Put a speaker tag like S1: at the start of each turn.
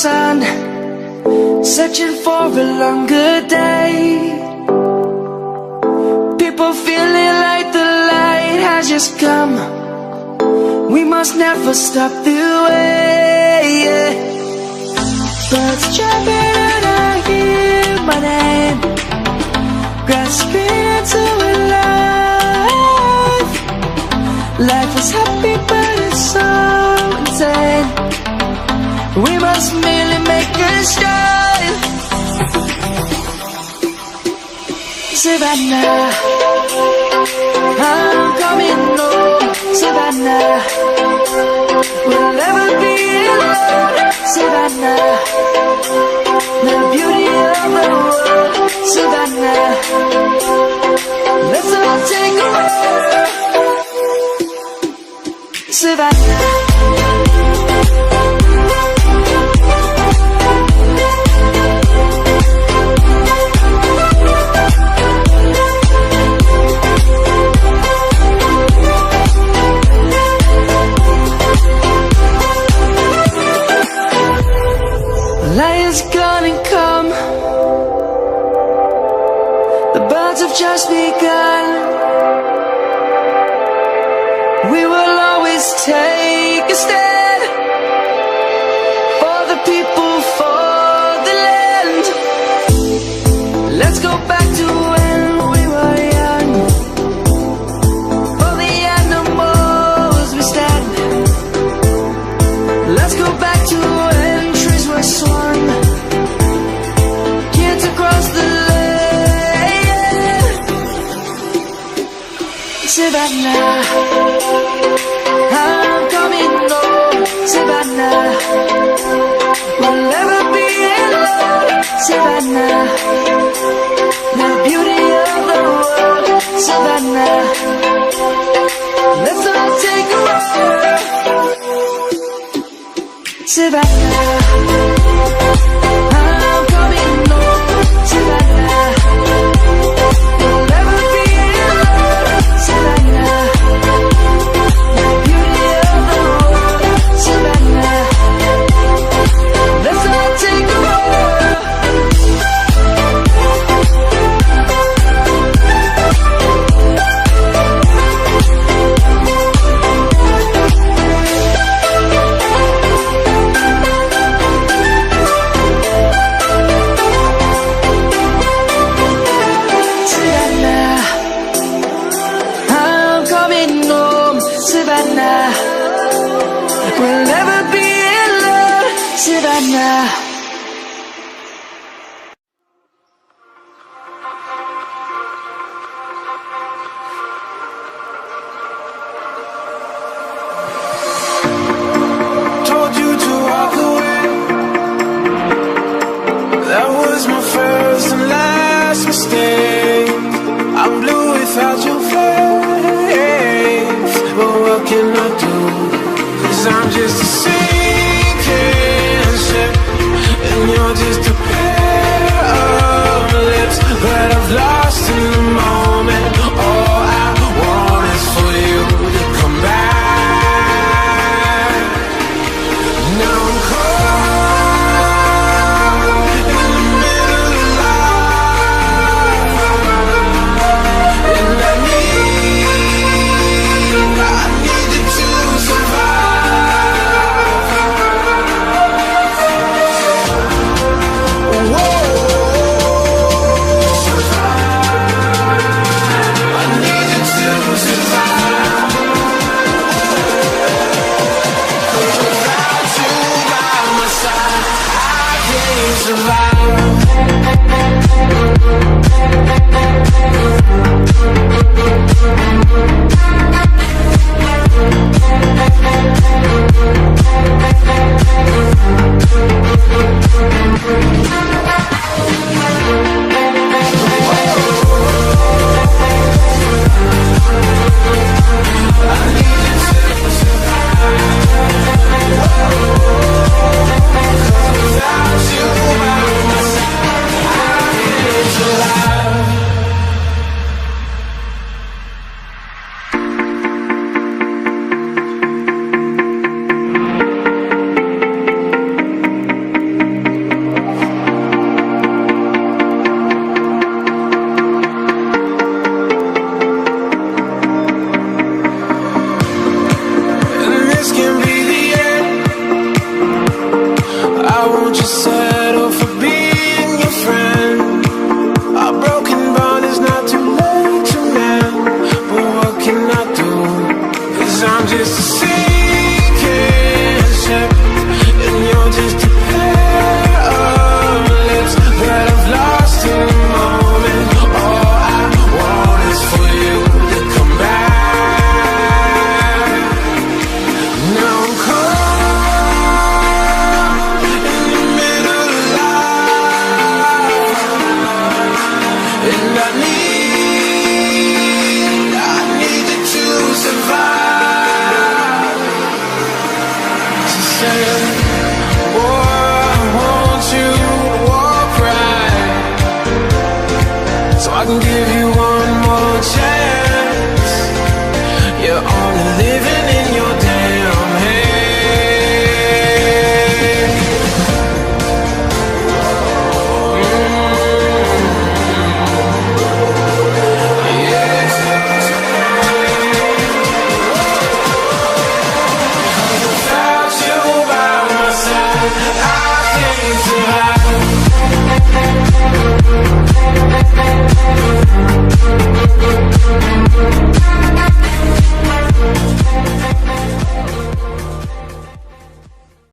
S1: sun, searching for a longer day. People feeling like the light has just come. We must never stop the way. Birds chirping and I hear my name, grasping into a life. Life is happy but it's so insane. We must merely make a start. Savannah, I'm coming home. Savannah, we'll never be alone. Savannah, the beauty of the world. Savannah, let's all take a walk. Savannah. Lion's gonna come. The birds have just begun. We will always take a stand for the people, for the land. Let's go back to when we were young. For the animals we stand. Let's go back to when trees were swung, kids across the land. Savannah, I'm coming home. Savannah, we'll never be alone. Savannah, the beauty of the world. Savannah, let's all take a walk. Savannah, I'm coming home. Savannah, we'll never be alone. Savannah, the beauty of the world. Savannah, let's all take a walk. Savannah, we'll never be alone. Savannah.
S2: Told you to walk away. That was my first and last mistake. I'm blue without your face. But what can I do? 'Cause I'm just a sinking ship need you to survive. She said, boy, I want you to walk right, so I can give you one more chance. You're only living in